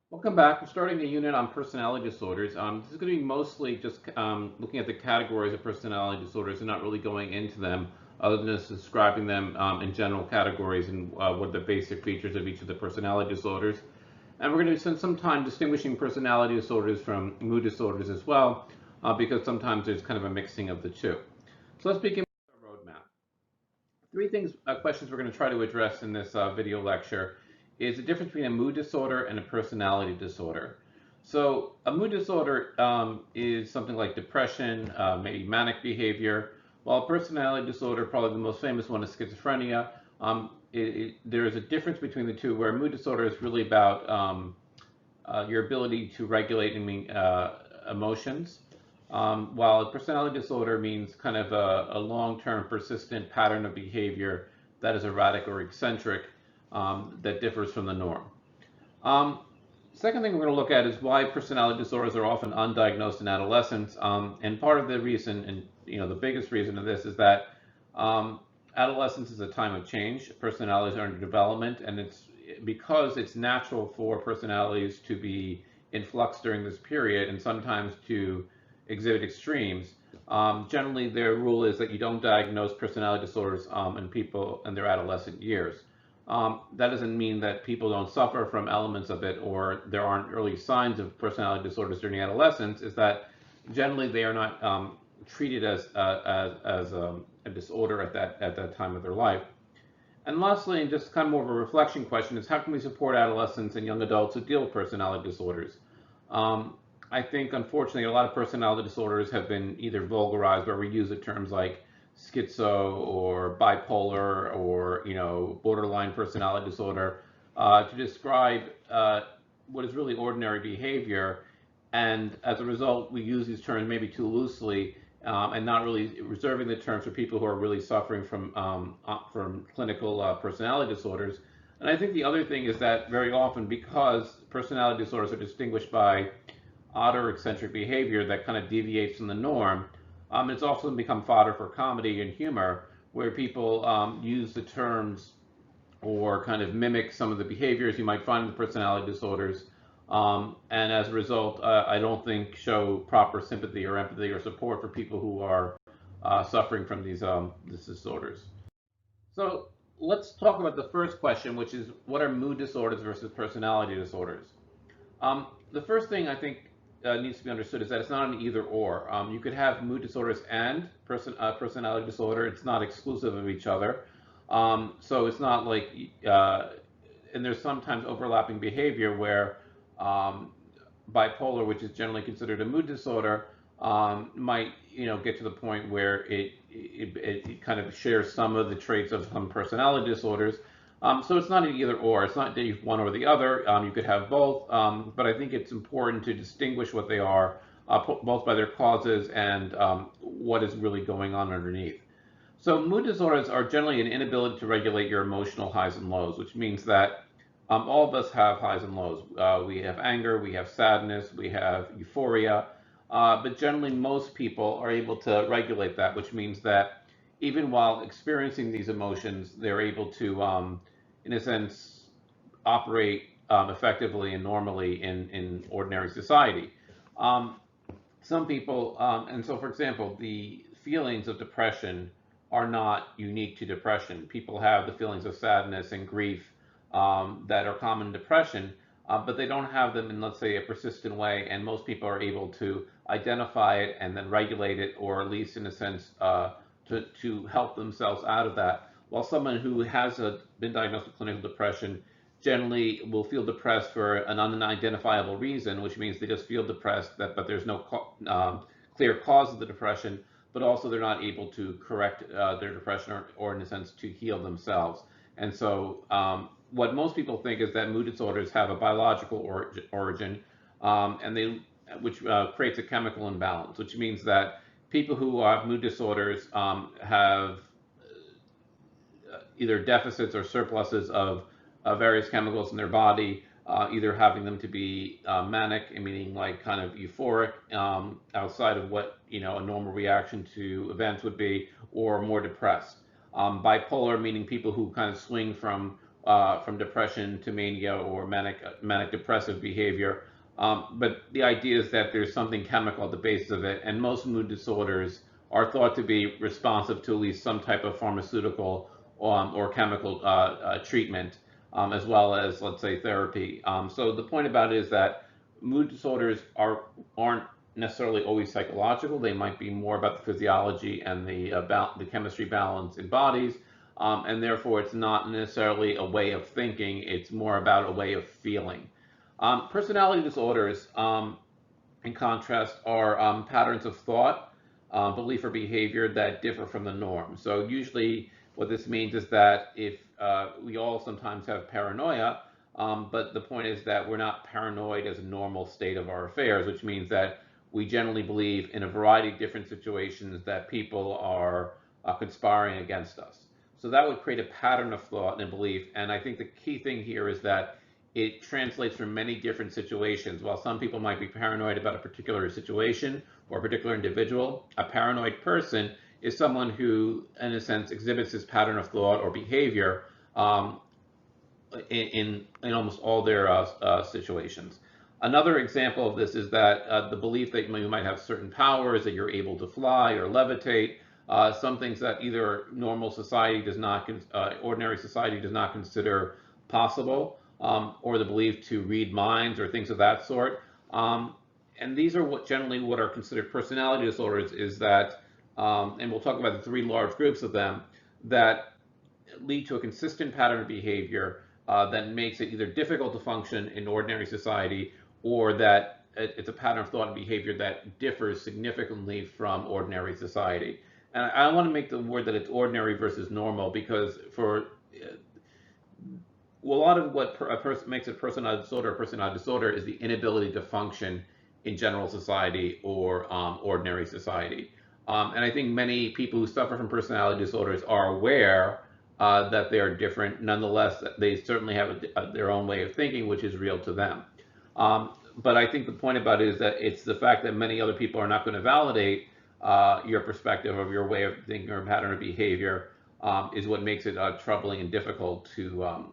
Welcome back. We're starting a unit on personality disorders. This is going to be mostly just looking at the categories of personality disorders and not really going into them, other than just describing them in general categories and what are the basic features of each of the personality disorders. And we're going to spend some time distinguishing personality disorders from mood disorders as well, because sometimes there's kind of a mixing of the two. So let's begin with our roadmap. Three questions we're going to try to address in this video lecture is the difference between a mood disorder and a personality disorder. So a mood disorder is something like depression, maybe manic behavior, while a personality disorder, probably the most famous one, is schizophrenia. There is a difference between the two, where a mood disorder is really about your ability to regulate emotions, while a personality disorder means kind of a long-term persistent pattern of behavior that is erratic or eccentric, that differs from the norm. Second thing we're going to look at is why personality disorders are often undiagnosed in adolescence. And part of the reason, and the biggest reason of this, is that adolescence is a time of change. Personalities are under development, and it's because it's natural for personalities to be in flux during this period and sometimes to exhibit extremes. Generally, their rule is that you don't diagnose personality disorders in people in their adolescent years. That doesn't mean that people don't suffer from elements of it or there aren't early signs of personality disorders during adolescence. Is that generally they are not treated as a disorder at that time of their life. And lastly, and just kind of more of a reflection question, is how can we support adolescents and young adults who deal with personality disorders? I think, unfortunately, a lot of personality disorders have been either vulgarized, where we use the terms like schizo or bipolar or borderline personality disorder to describe what is really ordinary behavior, and as a result, we use these terms maybe too loosely and not really reserving the terms for people who are really suffering from clinical personality disorders. And I think the other thing is that very often, because personality disorders are distinguished by odd or eccentric behavior that kind of deviates from the norm, it's often become fodder for comedy and humor, where people use the terms or kind of mimic some of the behaviors you might find in the personality disorders, and as a result, I don't think show proper sympathy or empathy or support for people who are suffering from these disorders. So let's talk about the first question, which is what are mood disorders versus personality disorders? The first thing I think needs to be understood is that it's not an either or. You could have mood disorders and personality disorder. It's not exclusive of each other. So it's not like, and there's sometimes overlapping behavior where bipolar, which is generally considered a mood disorder, might get to the point where it kind of shares some of the traits of some personality disorders. So it's not an either or. It's not one or the other. You could have both, but I think it's important to distinguish what they are, both by their causes and what is really going on underneath. So mood disorders are generally an inability to regulate your emotional highs and lows, which means that all of us have highs and lows. We have anger, we have sadness, we have euphoria, but generally most people are able to regulate that, which means that even while experiencing these emotions, they're able to, in a sense, operate effectively and normally in ordinary society. Um, some people, and so for example, the feelings of depression are not unique to depression. People have the feelings of sadness and grief that are common in depression, but they don't have them in, let's say, a persistent way, and most people are able to identify it and then regulate it, or at least in a sense, to help themselves out of that. While someone who has been diagnosed with clinical depression generally will feel depressed for an unidentifiable reason, which means they just feel depressed, but there's no clear cause of the depression, but also they're not able to correct their depression or in a sense, to heal themselves. And so what most people think is that mood disorders have a biological origin, which creates a chemical imbalance, which means that people who have mood disorders have either deficits or surpluses of various chemicals in their body, either having them to be manic, meaning like kind of euphoric, outside of what a normal reaction to events would be, or more depressed. Bipolar, meaning people who kind of swing from from depression to mania or manic depressive behavior. But the idea is that there's something chemical at the basis of it, and most mood disorders are thought to be responsive to at least some type of pharmaceutical or chemical treatment, as well as, let's say, therapy. So the point about it is that mood disorders aren't necessarily always psychological. They might be more about the physiology and the chemistry balance in bodies, and therefore it's not necessarily a way of thinking. It's more about a way of feeling. Personality disorders, in contrast, are patterns of thought, belief, or behavior that differ from the norm. So usually, what this means is that if we all sometimes have paranoia, but the point is that we're not paranoid as a normal state of our affairs, which means that we generally believe in a variety of different situations that people are conspiring against us. So that would create a pattern of thought and belief. And I think the key thing here is that it translates from many different situations. While some people might be paranoid about a particular situation or a particular individual, a paranoid person is someone who, in a sense, exhibits this pattern of thought or behavior in almost all their situations. Another example of this is that the belief that you might have certain powers, that you're able to fly or levitate, some things that either normal society does not, ordinary society does not consider possible, or the belief to read minds or things of that sort. And these are generally what are considered personality disorders, is that, and we'll talk about the three large groups of them, that lead to a consistent pattern of behavior that makes it either difficult to function in ordinary society, or that it's a pattern of thought and behavior that differs significantly from ordinary society. And I want to make the word that it's ordinary versus normal, because for a lot of what makes a personality disorder is the inability to function in general society or ordinary society. And I think many people who suffer from personality disorders are aware that they are different. Nonetheless, they certainly have their own way of thinking, which is real to them. But I think the point about it is that it's the fact that many other people are not going to validate your perspective of your way of thinking or pattern of behavior is what makes it troubling and difficult to,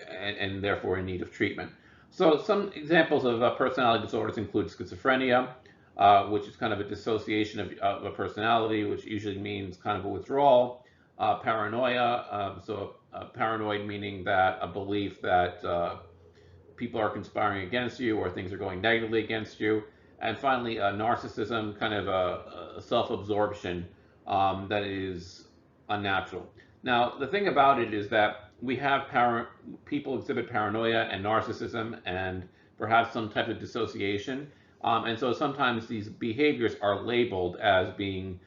and therefore in need of treatment. So some examples of personality disorders include schizophrenia, which is kind of a dissociation of a personality, which usually means kind of a withdrawal. Paranoia, paranoid meaning that a belief that people are conspiring against you or things are going negatively against you. And finally, narcissism, kind of a self-absorption that is unnatural. Now, the thing about it is that we have people exhibit paranoia and narcissism and perhaps some type of dissociation. And so sometimes these behaviors are labeled as being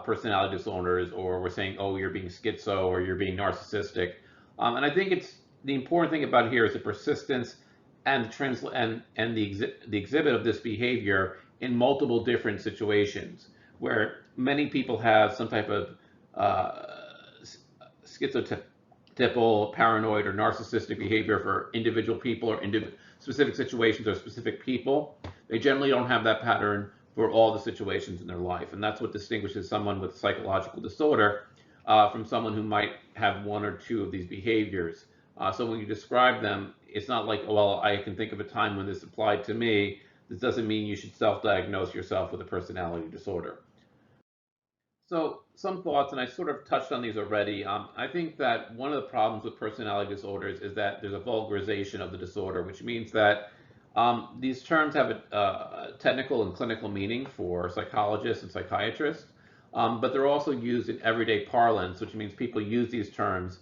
personality disorders, or we're saying, oh, you're being schizo or you're being narcissistic. And I think the important thing about here is the persistence and the exhibit of this behavior in multiple different situations, where many people have some type of schizotypal, paranoid, or narcissistic behavior for individual people or specific situations or specific people. They generally don't have that pattern for all the situations in their life, and that's what distinguishes someone with psychological disorder from someone who might have one or two of these behaviors. So when you describe them, it's not like, oh, well, I can think of a time when this applied to me. This doesn't mean you should self-diagnose yourself with a personality disorder. So some thoughts, and I sort of touched on these already. I think that one of the problems with personality disorders is that there's a vulgarization of the disorder, which means that these terms have a technical and clinical meaning for psychologists and psychiatrists, but they're also used in everyday parlance, which means people use these terms.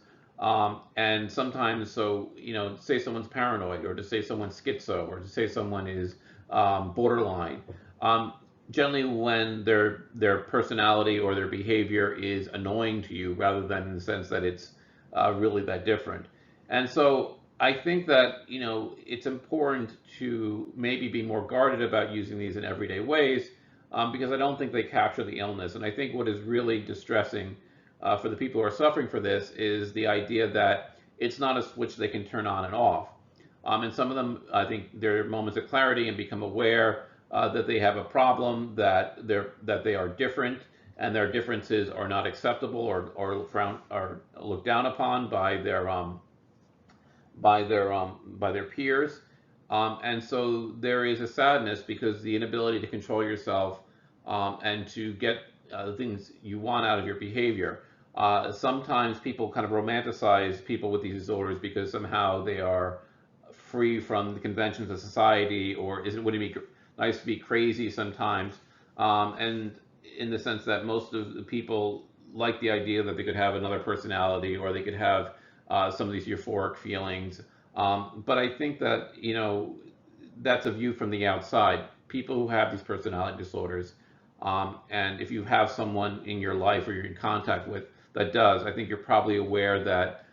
And sometimes, so, say someone's paranoid, or to say someone's schizo, or to say someone is borderline. Generally, when their personality or their behavior is annoying to you, rather than in the sense that it's really that different. And so I think that, it's important to maybe be more guarded about using these in everyday ways, because I don't think they capture the illness. And I think what is really distressing for the people who are suffering for this is the idea that it's not a switch they can turn on and off. And some of them, I think, there are moments of clarity and become aware that they have a problem, that they are different, and their differences are not acceptable or looked down upon by their by their peers, and so there is a sadness because the inability to control yourself and to get the things you want out of your behavior. Sometimes people kind of romanticize people with these disorders because somehow they are free from the conventions of society, or is it would it be nice to be crazy sometimes? And in the sense that most of the people like the idea that they could have another personality or they could have some of these euphoric feelings. But I think that, that's a view from the outside. People who have these personality disorders, and if you have someone in your life or you're in contact with that does, I think you're probably aware that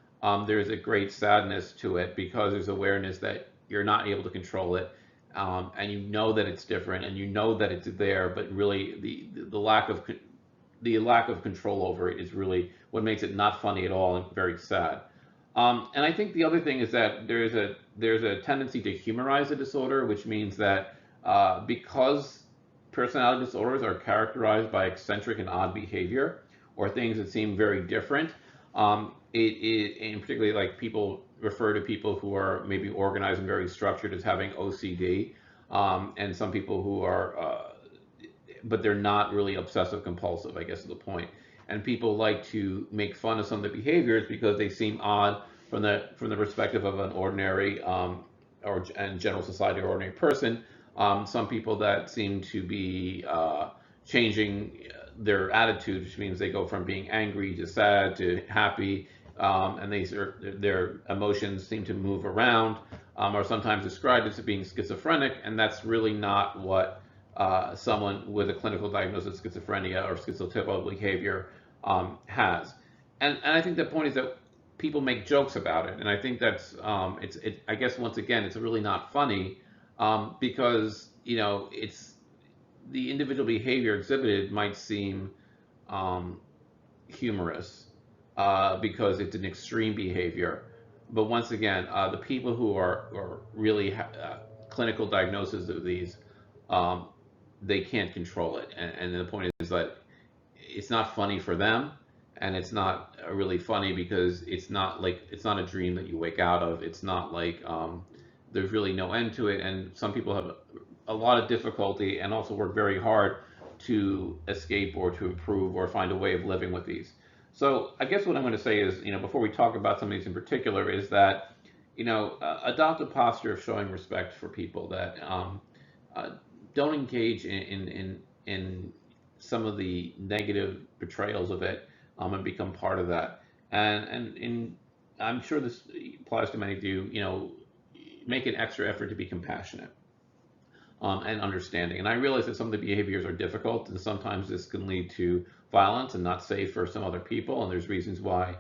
there's a great sadness to it because there's awareness that you're not able to control it, and you know that it's different, and you know that it's there, but really the lack of control over it is really what makes it not funny at all and very sad. And I think the other thing is that there's a tendency to humorize a disorder, which means that because personality disorders are characterized by eccentric and odd behavior or things that seem very different, and particularly like people refer to people who are maybe organized and very structured as having OCD, and some people who are but they're not really obsessive compulsive, I guess is the point. And people like to make fun of some of the behaviors because they seem odd from the perspective of an ordinary or and general society ordinary person. Some people that seem to be changing their attitude, which means they go from being angry to sad to happy, and their emotions seem to move around, are sometimes described as being schizophrenic, and that's really not what someone with a clinical diagnosis of schizophrenia or schizotypal behavior has. And I think the point is that people make jokes about it, and I think that's I guess once again it's really not funny because it's the individual behavior exhibited might seem humorous because it's an extreme behavior, but once again the people who are really clinical diagnoses of these, um, they can't control it, and the point is that it's not funny for them, and it's not really funny because it's not a dream that you wake out of. It's not like there's really no end to it, and some people have a lot of difficulty and also work very hard to escape or to improve or find a way of living with these. So I guess what I'm going to say is, before we talk about some of these in particular, is that adopt a posture of showing respect for people that uh, don't engage in some of the negative portrayals of it, and become part of that. And I'm sure this applies to many of you. Make an extra effort to be compassionate and understanding. And I realize that some of the behaviors are difficult, and sometimes this can lead to violence and not safe for some other people. And there's reasons why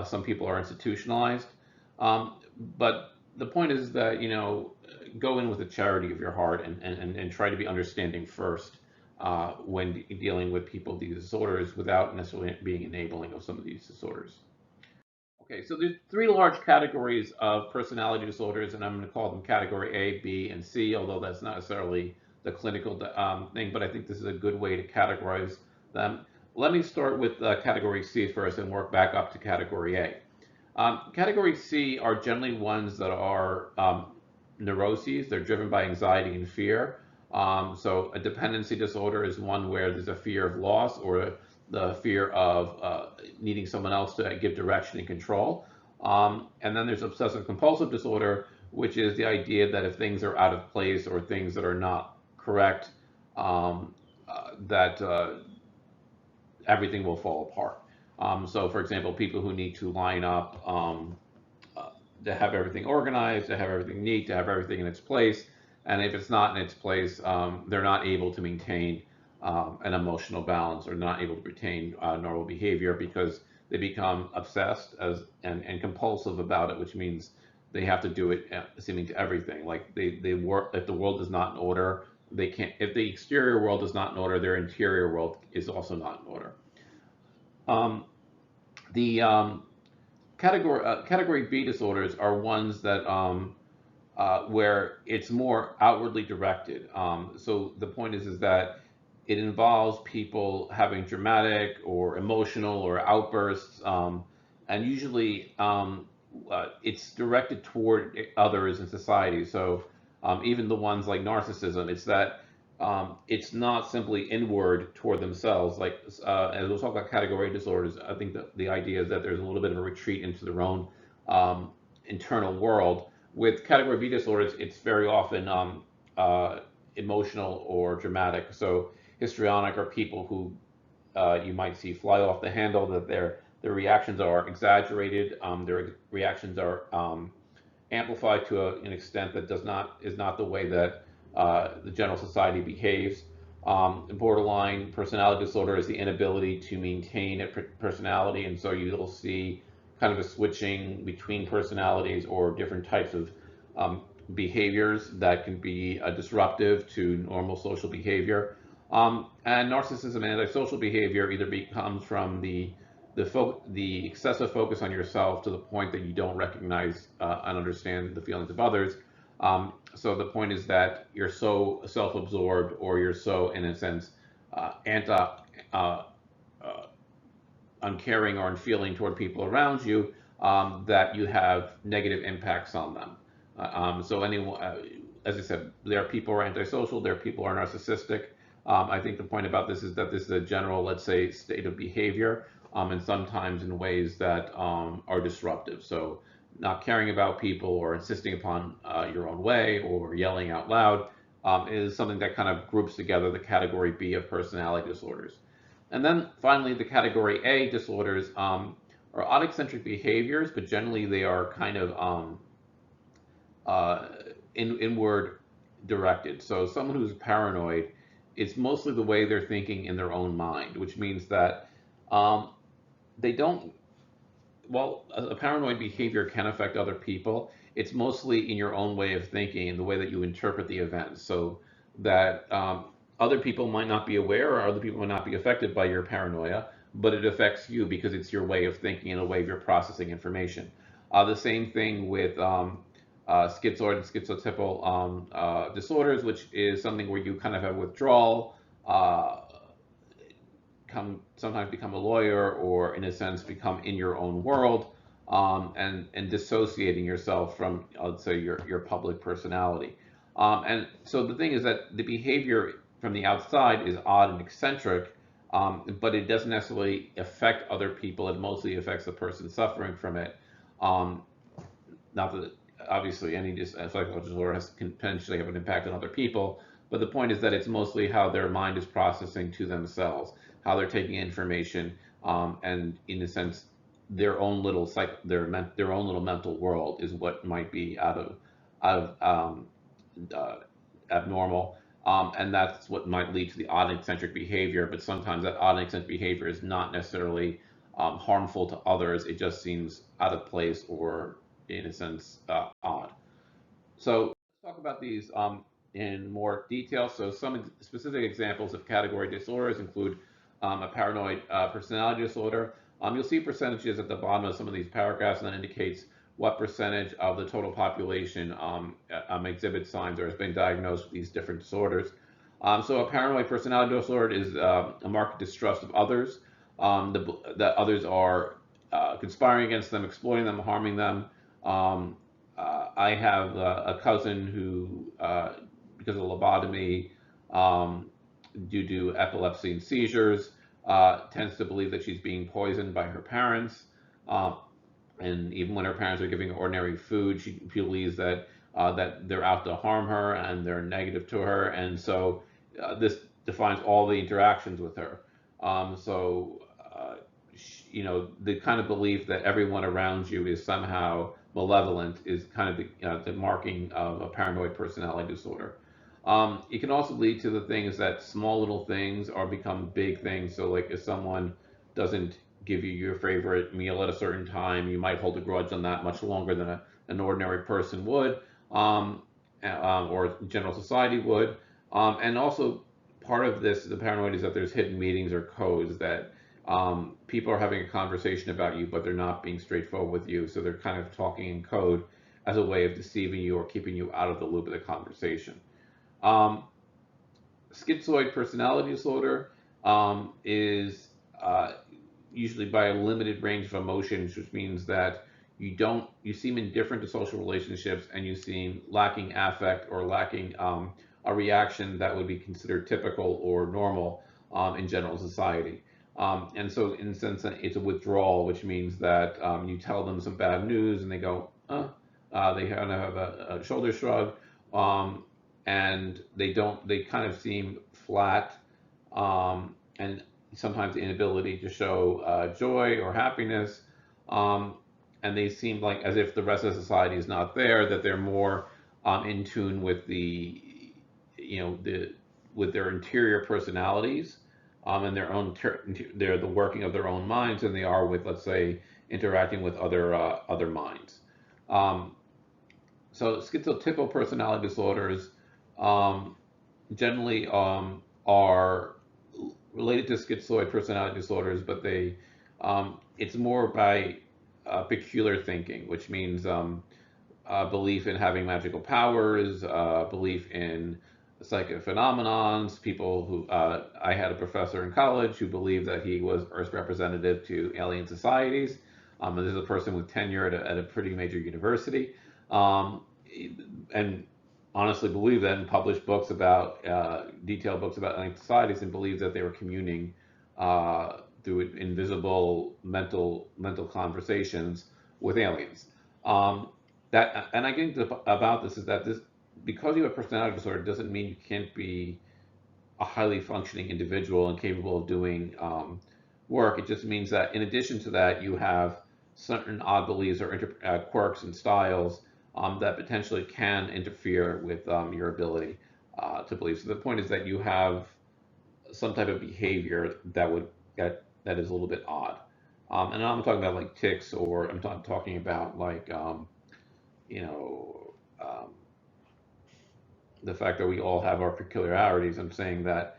some people are institutionalized. Um, but the point is that go in with the charity of your heart and try to be understanding first when dealing with people with these disorders without necessarily being enabling of some of these disorders. Okay, so there's three large categories of personality disorders, and I'm going to call them category A, B, and C, although that's not necessarily the clinical thing, but I think this is a good way to categorize them. Let me start with category C first and work back up to category A. Category C are generally ones that are neuroses. They're driven by anxiety and fear. So a dependency disorder is one where there's a fear of loss or the fear of needing someone else to give direction and control. And then there's obsessive compulsive disorder, which is the idea that if things are out of place or things that are not correct, that everything will fall apart. So, for example, people who need to line up to have everything organized, to have everything neat, to have everything in its place, and if it's not in its place, they're not able to maintain an emotional balance or not able to retain normal behavior because they become obsessed and compulsive about it, which means they have to do it seeming to everything. Like they work, if the world is not in order, they can't. If the exterior world is not in order, their interior world is also not in order. Um, the category B disorders are ones that where it's more outwardly directed. So the point is that it involves people having dramatic or emotional or outbursts, and usually it's directed toward others in society. So even the ones like narcissism, it's that it's not simply inward toward themselves. Like as we'll talk about category disorders, I think that the idea is that there's a little bit of a retreat into their own um, internal world. With category B disorders, it's very often uh, emotional or dramatic. So histrionic are people who you might see fly off the handle, that their reactions are exaggerated, their reactions are amplified to an extent that does not is not the way that the general society behaves. Borderline personality disorder is the inability to maintain a personality, and so you'll see kind of a switching between personalities or different types of um, behaviors that can be disruptive to normal social behavior. And narcissism and antisocial behavior either becomes from the excessive focus on yourself to the point that you don't recognize and understand the feelings of others. So the point is that you're so self-absorbed, or you're so, in a sense, anti, uh, uh, uncaring or unfeeling toward people around you, that you have negative impacts on them. So anyone, as I said, there are people who are antisocial, there are people who are narcissistic. I think the point about this is that this is a general, let's say, state of behavior, and sometimes in ways that are disruptive. So not caring about people or insisting upon your own way or yelling out loud is something that kind of groups together the category B of personality disorders. And then finally, the category A disorders are odd eccentric behaviors, but generally they are kind of uh, inward directed. So someone who's paranoid, it's mostly the way they're thinking in their own mind, which means that um, they don't, well, a paranoid behavior can affect other people. It's mostly in your own way of thinking and the way that you interpret the events. So that other people might not be aware, or other people might not be affected by your paranoia, but it affects you because it's your way of thinking and a way of your processing information. The same thing with schizoid and schizotypal disorders, which is something where you kind of have withdrawal, uh, sometimes become a lawyer, or in a sense become in your own world, and dissociating yourself from, let's say, your public personality. And so the thing is that the behavior from the outside is odd and eccentric, but it doesn't necessarily affect other people. It mostly affects the person suffering from it. Um, Not that obviously any psychological disorder can potentially have an impact on other people, but the point is that it's mostly how their mind is processing to themselves, how they're taking information, and in a sense, their own little their own little mental world is what might be out of uh, abnormal. And that's what might lead to the odd and eccentric behavior. But sometimes that odd and eccentric behavior is not necessarily harmful to others. It just seems out of place, or, in a sense, odd. So let's talk about these in more detail. So some specific examples of category disorders include a paranoid personality disorder. You'll see percentages at the bottom of some of these paragraphs, and that indicates what percentage of the total population exhibits signs or has been diagnosed with these different disorders. So a paranoid personality disorder is a marked distrust of others, that others are conspiring against them, exploiting them, harming them. I have a cousin who, because of lobotomy, um, due to epilepsy and seizures, tends to believe that she's being poisoned by her parents. Uh, and even when her parents are giving her ordinary food, she believes that they're out to harm her and they're negative to her, and so this defines all the interactions with her. The kind of belief that everyone around you is somehow malevolent is kind of the marking of a paranoid personality disorder. It can also lead to the things that small little things are become big things. So, like if someone doesn't give you your favorite meal at a certain time, you might hold a grudge on that much longer than an ordinary person would, or general society would. And also, part of this, the paranoid, is that there's hidden meanings or codes that people are having a conversation about you, but they're not being straightforward with you. So they're kind of talking in code as a way of deceiving you or keeping you out of the loop of the conversation. Um, Schizoid personality disorder is usually by a limited range of emotions, which means that you seem indifferent to social relationships, and you seem lacking affect or lacking a reaction that would be considered typical or normal in general society. And so, in a sense, it's a withdrawal, which means that you tell them some bad news and they go, they kind of have a shoulder shrug, um, and they kind of seem flat, and sometimes the inability to show joy or happiness. Um, and they seem like as if the rest of society is not there, that they're more in tune with with their interior personalities, and they're the working of their own minds than they are with, let's say, interacting with other minds. Um, so schizotypal personality disorders um, generally are related to schizoid personality disorders, but it's more by peculiar thinking, which means belief in having magical powers, belief in psychic phenomenons. People who I had a professor in college who believed that he was Earth's representative to alien societies. And this is a person with tenure at a pretty major university, um, and honestly believed that and published books about detailed books about alien societies and believed that they were communing through invisible mental conversations with aliens. Um, that and I think about this is that this because you have personality disorder doesn't mean you can't be a highly functioning individual and capable of doing work. It just means that in addition to that, you have certain odd beliefs or quirks and styles that potentially can interfere with your ability to believe. So the point is that you have some type of behavior that is a little bit odd. And I'm talking about like tics, or I'm talking about like you know um, the fact that we all have our peculiarities. I'm saying that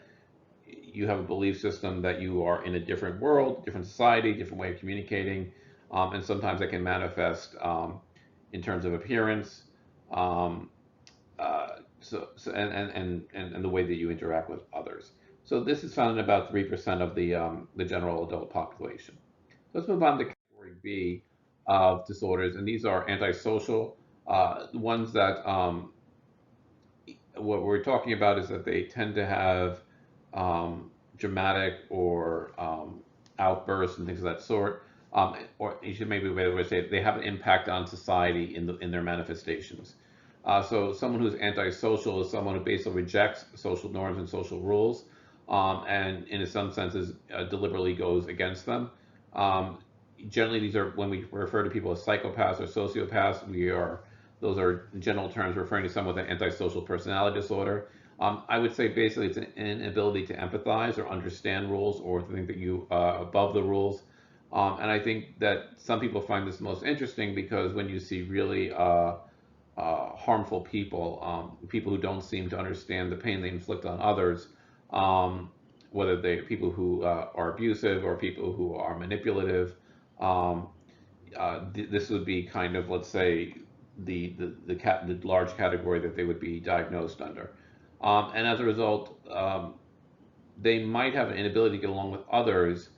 you have a belief system that you are in a different world, different society, different way of communicating, and sometimes that can manifest in terms of appearance, um, and the way that you interact with others. So this is found in about 3% of the general adult population. Let's move on to category B of disorders, and these are antisocial. Ones that what we're talking about is that they tend to have dramatic or outbursts and things of that sort. Or you should maybe be able to say they have an impact on society in their manifestations. So someone who's antisocial is someone who basically rejects social norms and social rules, and in some senses deliberately goes against them. Um, Generally, these are when we refer to people as psychopaths or sociopaths. Those are general terms referring to someone with an antisocial personality disorder. I would say basically it's an inability to empathize or understand rules or to think that you above the rules. And I think that some people find this most interesting because when you see really harmful people, people who don't seem to understand the pain they inflict on others, um, whether they people who are abusive or people who are manipulative, um, this would be kind of, let's say, the large category that they would be diagnosed under. And as a result, they might have an inability to get along with others.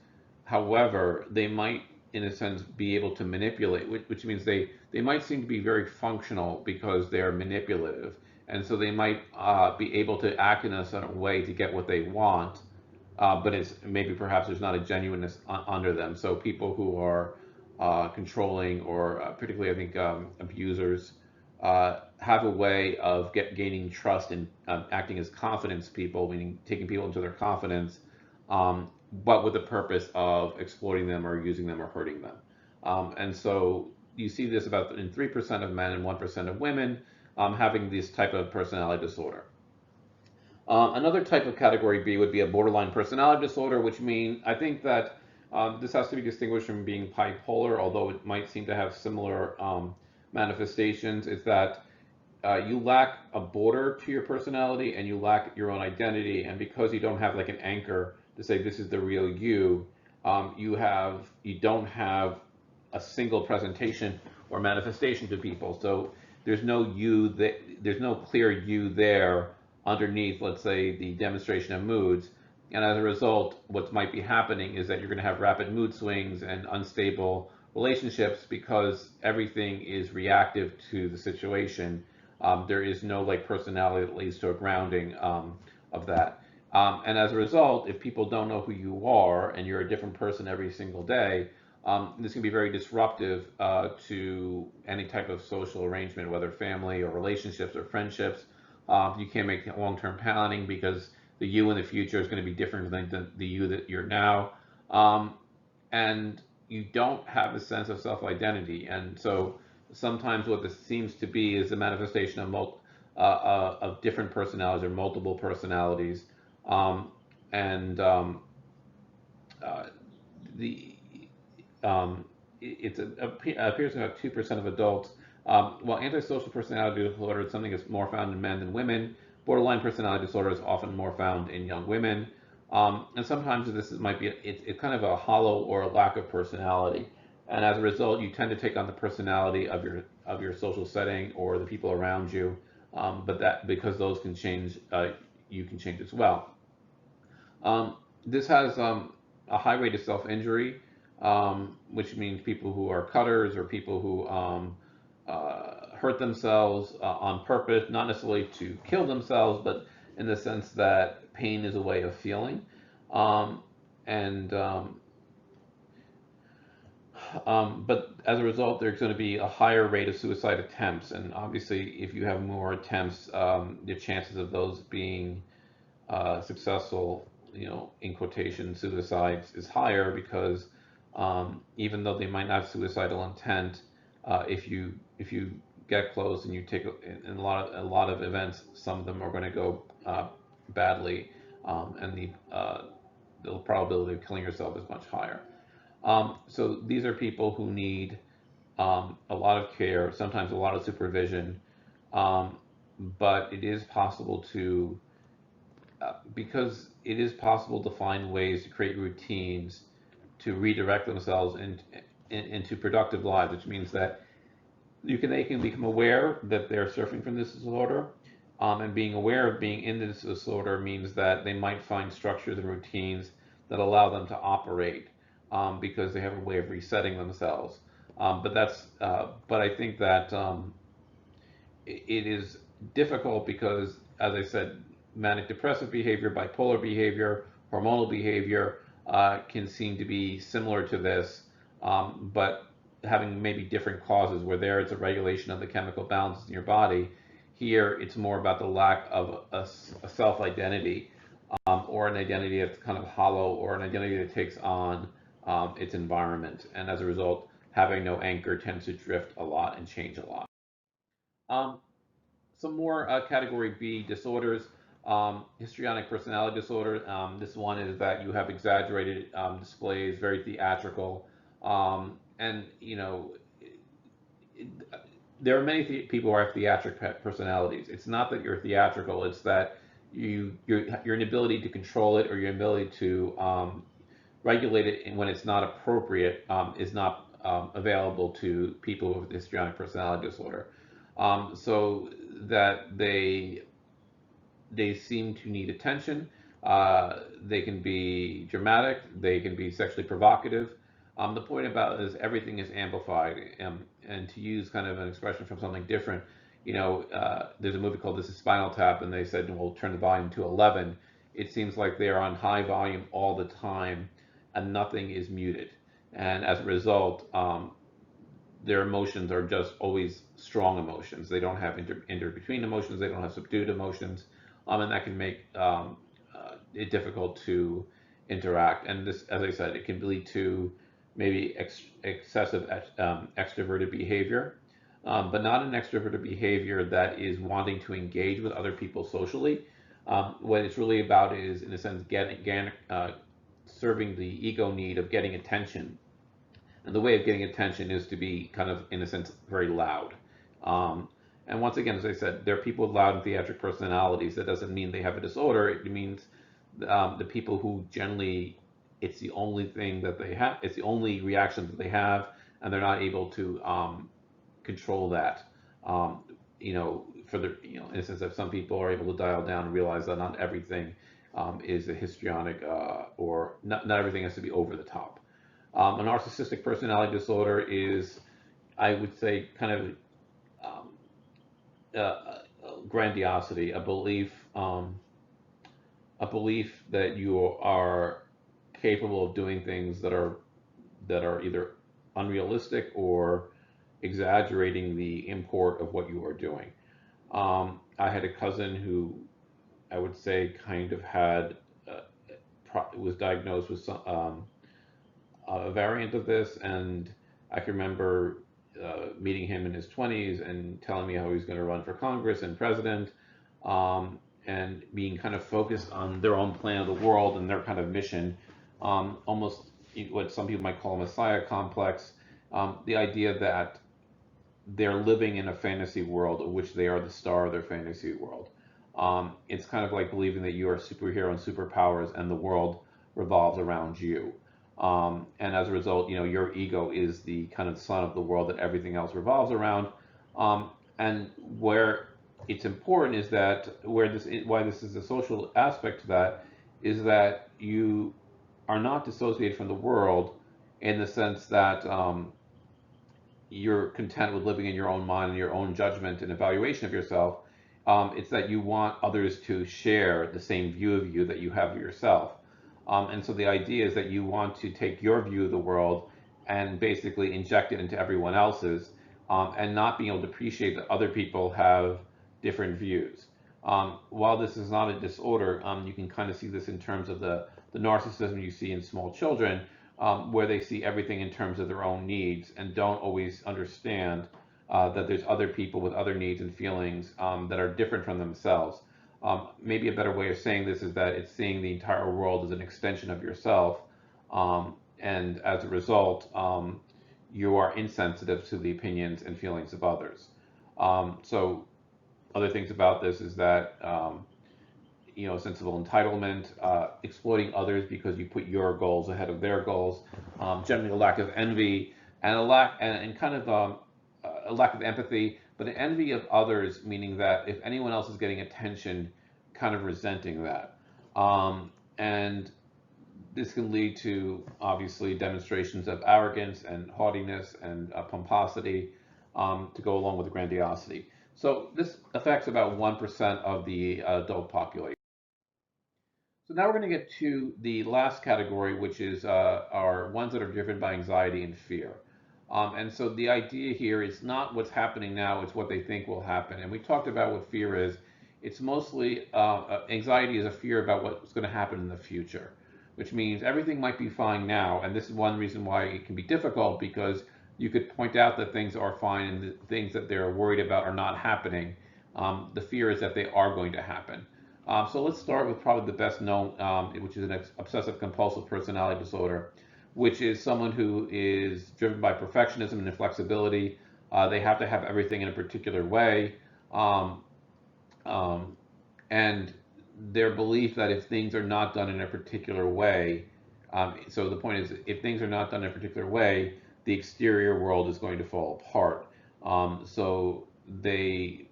However, they might, in a sense, be able to manipulate, which means they might seem to be very functional because they're manipulative. And so they might be able to act in a certain way to get what they want, but it's maybe perhaps there's not a genuineness under them. So people who are controlling or particularly I think abusers have a way of gaining trust and acting as confidence people, meaning taking people into their confidence, but with the purpose of exploiting them or using them or hurting them. And so you see this about in 3% of men and 1% of women having this type of personality disorder. Another type of category B would be a borderline personality disorder, which means I think that this has to be distinguished from being bipolar, although it might seem to have similar manifestations. Is that you lack a border to your personality and you lack your own identity, and because you don't have like an anchor to say this is the real you, you don't have a single presentation or manifestation to people. So there's no clear you there underneath, let's say, the demonstration of moods. And as a result, what might be happening is that you're going to have rapid mood swings and unstable relationships, because everything is reactive to the situation. There is no like personality that leads to a grounding of that. And as a result, if people don't know who you are and you're a different person every single day, this can be very disruptive to any type of social arrangement, whether family or relationships or friendships. You can't make long-term planning because the you in the future is going to be different than the you that you're now. Um, and you don't have a sense of self-identity. And so sometimes what this seems to be is a manifestation of different personalities or multiple personalities. Um, and uh, the it appears in about 2% of adults. While antisocial personality disorder is something that's more found in men than women, borderline personality disorder is often more found in young women. And sometimes might be it's kind of a hollow or a lack of personality, and as a result, you tend to take on the personality of your social setting or the people around you. But that because those can change, you can change as well. This has a high rate of self-injury, which means people who are cutters or people who hurt themselves on purpose, not necessarily to kill themselves, but in the sense that pain is a way of feeling. Um, and but as a result, there's going to be a higher rate of suicide attempts, and obviously, if you have more attempts, the chances of those being successful, in quotation, suicides is higher because even though they might not have suicidal intent, if you get close and you take in a lot of events, some of them are going to go badly, and the probability of killing yourself is much higher. So these are people who need a lot of care, sometimes a lot of supervision, um, but it is possible to because it is possible to find ways to create routines to redirect themselves into productive lives, which means that they can become aware that they're suffering from this disorder, and being aware of being in this disorder means that they might find structures and routines that allow them to operate because they have a way of resetting themselves. But I think that it is difficult because, as I said, manic depressive behavior, bipolar behavior, hormonal behavior can seem to be similar to this, but having maybe different causes. Where there it's a regulation of the chemical balances in your body. Here it's more about the lack of a self identity, or an identity that's kind of hollow, or an identity that takes on its environment. And as a result, having no anchor tends to drift a lot and change a lot. Um, some more category B disorders. Histrionic personality disorder. This one is that you have exaggerated displays, very theatrical, and it, there are many people who have theatric personalities. It's not that you're theatrical; it's that your inability to control it or your ability to regulate it when it's not appropriate is not available to people with histrionic personality disorder. So that they seem to need attention. They can be dramatic. They can be sexually provocative. The point about it is everything is amplified. And to use kind of an expression from something different, there's a movie called This Is Spinal Tap, and they said, we'll turn the volume to 11. It seems like they're on high volume all the time, and nothing is muted. And as a result, their emotions are just always strong emotions. They don't have between emotions. They don't have subdued emotions, and that can make it difficult to interact. And this, as I said, it can lead to maybe excessive extroverted behavior, but not an extroverted behavior that is wanting to engage with other people socially. What it's really about is, in a sense, serving the ego need of getting attention, and the way of getting attention is to be kind of, in a sense, very loud. Um, and once again, as I said, there are people with loud and theatric personalities. That doesn't mean they have a disorder. It means the people who generally, it's the only thing that they have, it's the only reaction that they have, and they're not able to control that. Um, for the, in a sense, that some people are able to dial down and realize that not everything is a histrionic, or not everything has to be over the top. A narcissistic personality disorder is, I would say, kind of um, grandiosity, a belief that you are capable of doing things that are either unrealistic or exaggerating the import of what you are doing. I had a cousin who I would say kind of had was diagnosed with a variant of this, and I can remember meeting him in his 20s and telling me how he was going to run for Congress and president, and being kind of focused on their own plan of the world and their kind of mission, almost what some people might call a messiah complex, the idea that they're living in a fantasy world of which they are the star of their fantasy world. It's kind of like believing that you are a superhero and superpowers and the world revolves around you. And as a result, your ego is the kind of sun of the world that everything else revolves around. And where it's important is that why this is a social aspect to that is that you are not dissociated from the world in the sense that you're content with living in your own mind and your own judgment and evaluation of yourself. It's that you want others to share the same view of you that you have of yourself. And so the idea is that you want to take your view of the world and basically inject it into everyone else's, and not being able to appreciate that other people have different views. While this is not a disorder, you can kind of see this in terms of the narcissism you see in small children, where they see everything in terms of their own needs and don't always understand that there's other people with other needs and feelings that are different from themselves. Maybe a better way of saying this is that it's seeing the entire world as an extension of yourself, and as a result, you are insensitive to the opinions and feelings of others. So, other things about this is that sense of entitlement, exploiting others because you put your goals ahead of their goals, generally a lack of envy, and kind of a lack of empathy, but an envy of others, meaning that if anyone else is getting attention, kind of resenting that. And this can lead to obviously demonstrations of arrogance and haughtiness and pomposity, to go along with the grandiosity. So this affects about 1% of the adult population. So now we're going to get to the last category, which is our ones that are driven by anxiety and fear. And so the idea here is not what's happening now, it's what they think will happen. And we talked about what fear is. It's mostly anxiety is a fear about what's going to happen in the future, which means everything might be fine now. And this is one reason why it can be difficult, because you could point out that things are fine and the things that they're worried about are not happening. The fear is that they are going to happen. So let's start with probably the best known, which is an obsessive compulsive personality disorder, which is someone who is driven by perfectionism and inflexibility. They have to have everything in a particular way. Um, and their belief that if things are not done in a particular way, so the point is, if things are not done in a particular way, the exterior world is going to fall apart. So they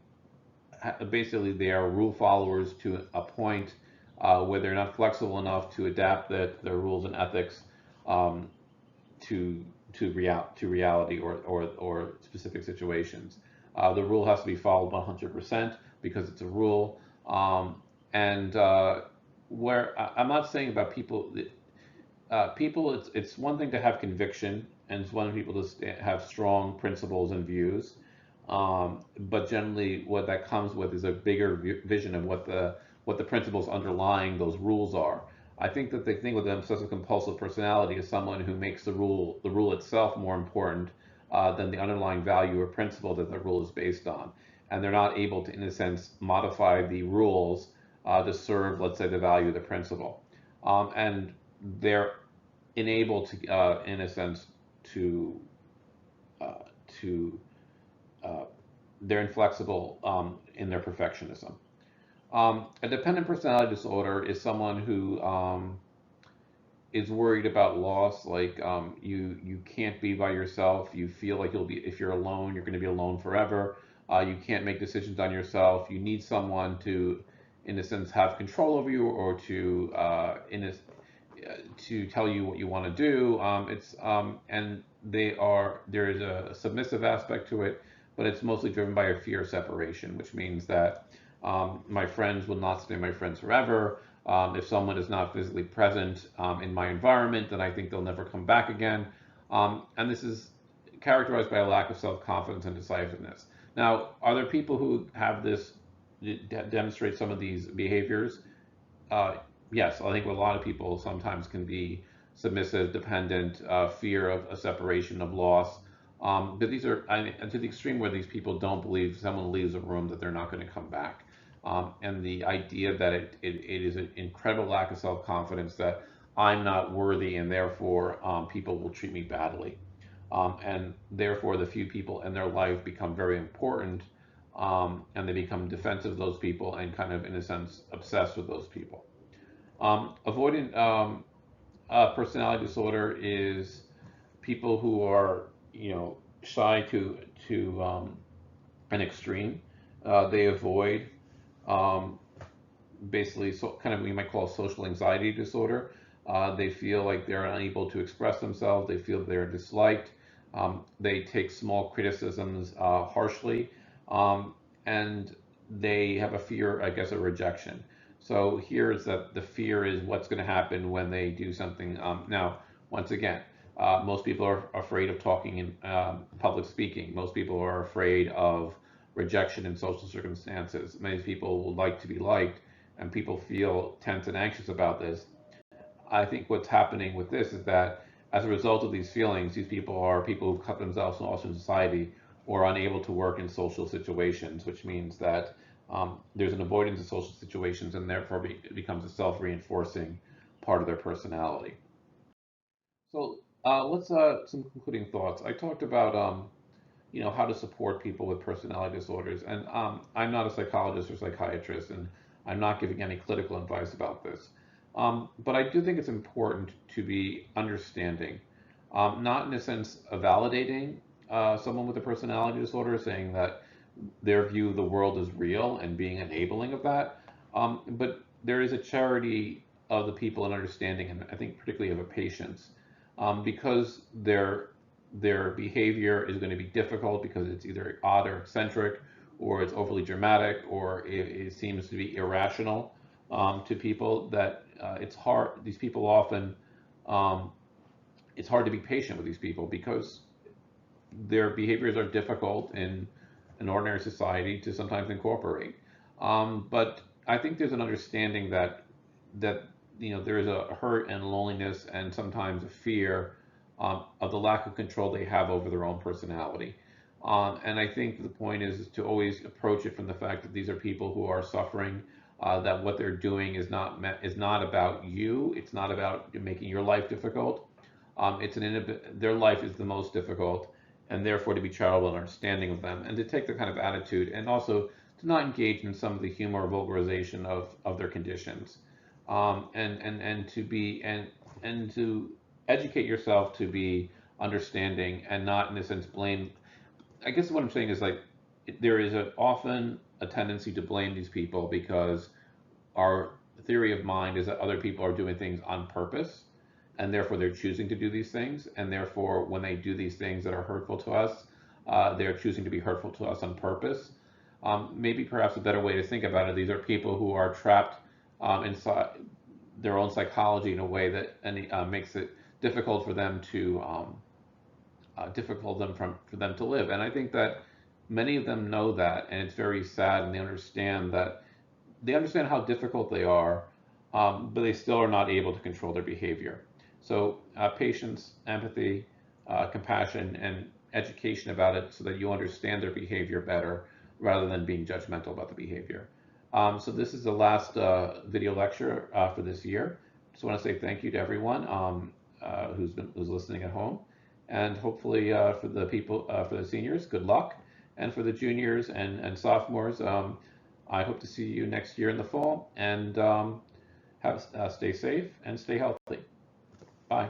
basically they are rule followers to a point where they're not flexible enough to adapt their rules and ethics um, to to reality or specific situations. The rule has to be followed 100% because it's a rule. And where I'm not saying about people, it's one thing to have conviction, and it's one thing people to have strong principles and views. But generally, what that comes with is a bigger vision of what the principles underlying those rules are. I think that the thing with an obsessive compulsive personality is someone who makes the rule itself more important than the underlying value or principle that the rule is based on, and they're not able to, in a sense, modify the rules to serve, let's say, the value of the principle, and they're enabled to, in a sense, to uh, to uh, they're inflexible in their perfectionism. A dependent personality disorder is someone who is worried about loss. Like you can't be by yourself. You feel like you'll be if you're alone, you're going to be alone forever. You can't make decisions on yourself. You need someone to, in a sense, have control over you, or to, to tell you what you want to do. And there is a submissive aspect to it, but it's mostly driven by a fear of separation, which means that my friends will not stay my friends forever. If someone is not physically present in my environment, then I think they'll never come back again. And this is characterized by a lack of self-confidence and decisiveness. Now, are there people who have this, demonstrate some of these behaviors? Uh, yes, I think a lot of people sometimes can be submissive, dependent, fear of a separation, of loss. But these are, I mean, to the extreme where these people don't believe if someone leaves a room that they're not going to come back. And the idea that it is an incredible lack of self-confidence that I'm not worthy and therefore people will treat me badly. And therefore the few people in their life become very important, and they become defensive of those people and kind of, in a sense, obsessed with those people. Avoidant personality disorder is people who are, shy to an extreme. They avoid, um, basically, so kind of we might call social anxiety disorder. They feel like they're unable to express themselves. They feel they're disliked. They take small criticisms harshly, and they have a fear, I guess, of rejection. So here is that the fear is what's going to happen when they do something. Now, once again, most people are afraid of talking in public speaking. Most people are afraid of rejection in social circumstances. Many people would like to be liked, and people feel tense and anxious about this. I think what's happening with this is that as a result of these feelings, these people are people who cut themselves off in society or unable to work in social situations, which means that there's an avoidance of social situations and therefore it becomes a self-reinforcing part of their personality. So let's some concluding thoughts. I talked about how to support people with personality disorders, and I'm not a psychologist or psychiatrist, and I'm not giving any clinical advice about this. But I do think it's important to be understanding, not in a sense of validating someone with a personality disorder, saying that their view of the world is real and being enabling of that. But there is a charity of the people and understanding, and I think particularly of a patience, because their behavior is going to be difficult because it's either odd or eccentric, or it's overly dramatic, or it seems to be irrational to people. That it's hard. These people often, um, it's hard to be patient with these people because their behaviors are difficult in an ordinary society to sometimes incorporate. But I think there's an understanding that there is a hurt and loneliness and sometimes a fear of the lack of control they have over their own personality. And I think the point is to always approach it from the fact that these are people who are suffering, that what they're doing is not about you. It's not about making your life difficult. Their life is the most difficult, and therefore to be charitable and understanding of them, and to take the kind of attitude, and also to not engage in some of the humor or vulgarization of their conditions, and to be and to educate yourself to be understanding and not in a sense blame. I guess what I'm saying is like there is often a tendency to blame these people because our theory of mind is that other people are doing things on purpose, and therefore they're choosing to do these things, and therefore when they do these things that are hurtful to us, they're choosing to be hurtful to us on purpose. Maybe perhaps a better way to think about it, these are people who are trapped inside their own psychology in a way that makes it difficult for them to for them to live. And I think that many of them know that, and it's very sad, and they understand how difficult they are, but they still are not able to control their behavior. So patience, empathy, compassion, and education about it so that you understand their behavior better rather than being judgmental about the behavior. So this is the last video lecture for this year. Just want to say thank you to everyone who's listening at home, and hopefully for the people for the seniors, good luck, and for the juniors and sophomores, I hope to see you next year in the fall, and stay safe and stay healthy. Bye.